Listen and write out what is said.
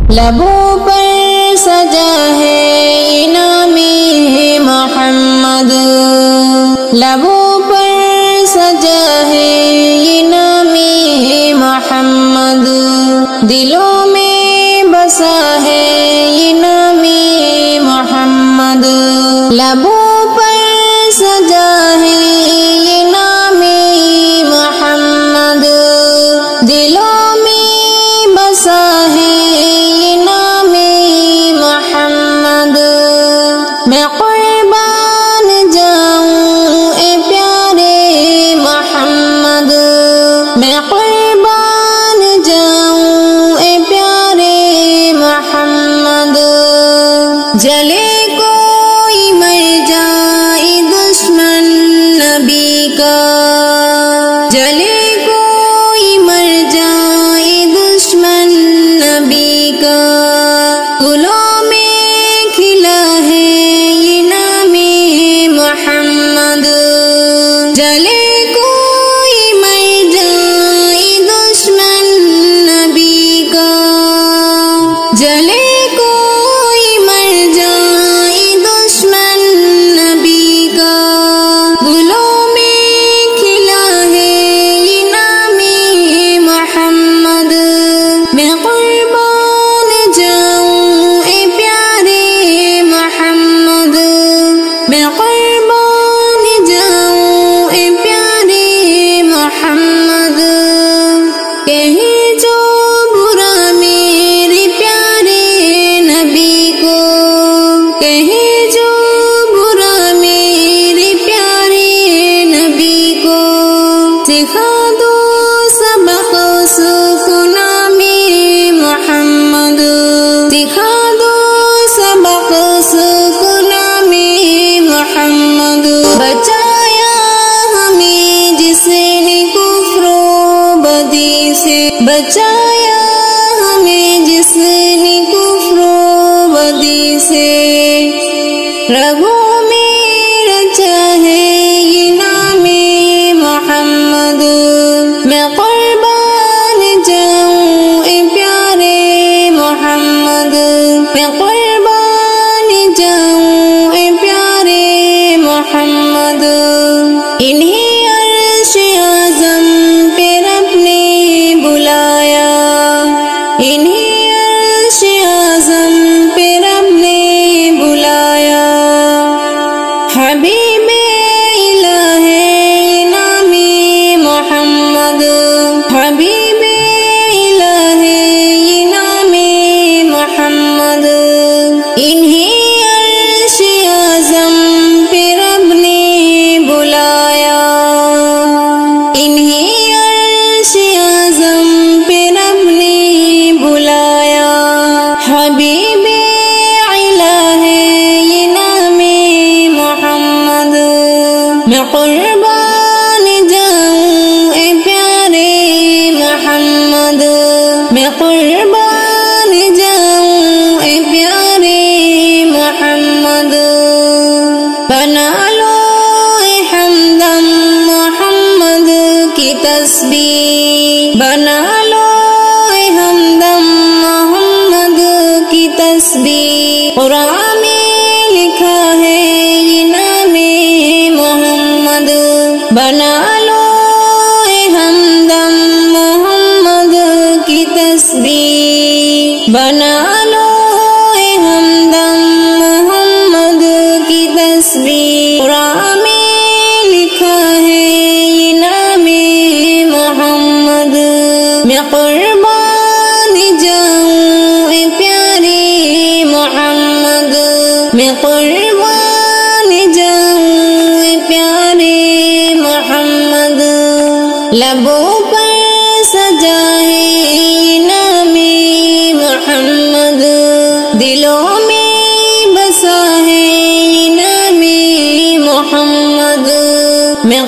لبوں پر سجا ہے انعام محمد، لبوں پر سجا ہے انعام محمد، دلوں میں بسا ہے انعام محمد، لبوں پر سجا ہے انعام محمد، دلوں میں بسا ہے انعام محمد۔ میں قربان جاؤں اے پیارے محمد، میں قربان جاؤں اے پیارے محمد، جلے کوئی مر جائے دشمن نبی کا، جلے کوئی مر جائے دشمن نبی کا، گلوں میں کھلا ہے انعام محمد، جلے کوئی مر جائے دشمن نبی کا، جلے کوئی مر جائے دشمن نبی کا، گلوں میں کھلا ہے انعام محمد۔ میں قربان جاؤں اے پیارے محمد، میں قربان جاؤں اے پیارے محمد، کہیں جو برا میرے پیارے نبی کو، کہیں جو برا میرے پیارے نبی کو، سکھا دو سبق سکھنا میں محمد، سکھا دو سبق سکھنا میں محمد، بچایا ہمیں جس نے کفر و بدی سے، بچایا ہمیں جس نے کفر و بدی سے، رگوں میں رچا ہے انعام محمد۔ میں قربان جاؤں اے پیارے محمد، میں قربان جاؤں اے پیارے محمد، انہیں عرش اعظم پہ رب نے بلایا، انہیں عرش اعظم پہ رب نے بلایا، حبیب الہ انعام محمد، حبیب الہ انعام محمد، انہیں عرش اعظم پہ رب نے بلایا، انہیں عرش اعظم پہ رب نے بلایا، حبیب الہ انعام محمد۔ میں قربان جاؤں اے پیارے محمد، میں قربان جاؤں اے پیارے محمد، بنا لو اے ہمدم محمد کی تسبیح، بنا لو اے ہمدم محمد کی تسبیح، قرآن میں لکھا ہے انعام محمد، بنا لو اے ہمدم محمد کی تسبیح، بنا لو اے ہمدم محمد کی تسبیح، قرآن میں لکھا ہے انعام محمد۔ میں قربان جاؤں اے پیارے محمد، میں قربان جاؤں اے پیارے محمد، لبوں پر سجا ہے انعام محمد، دلوں میں بسا ہے انعام محمد، میں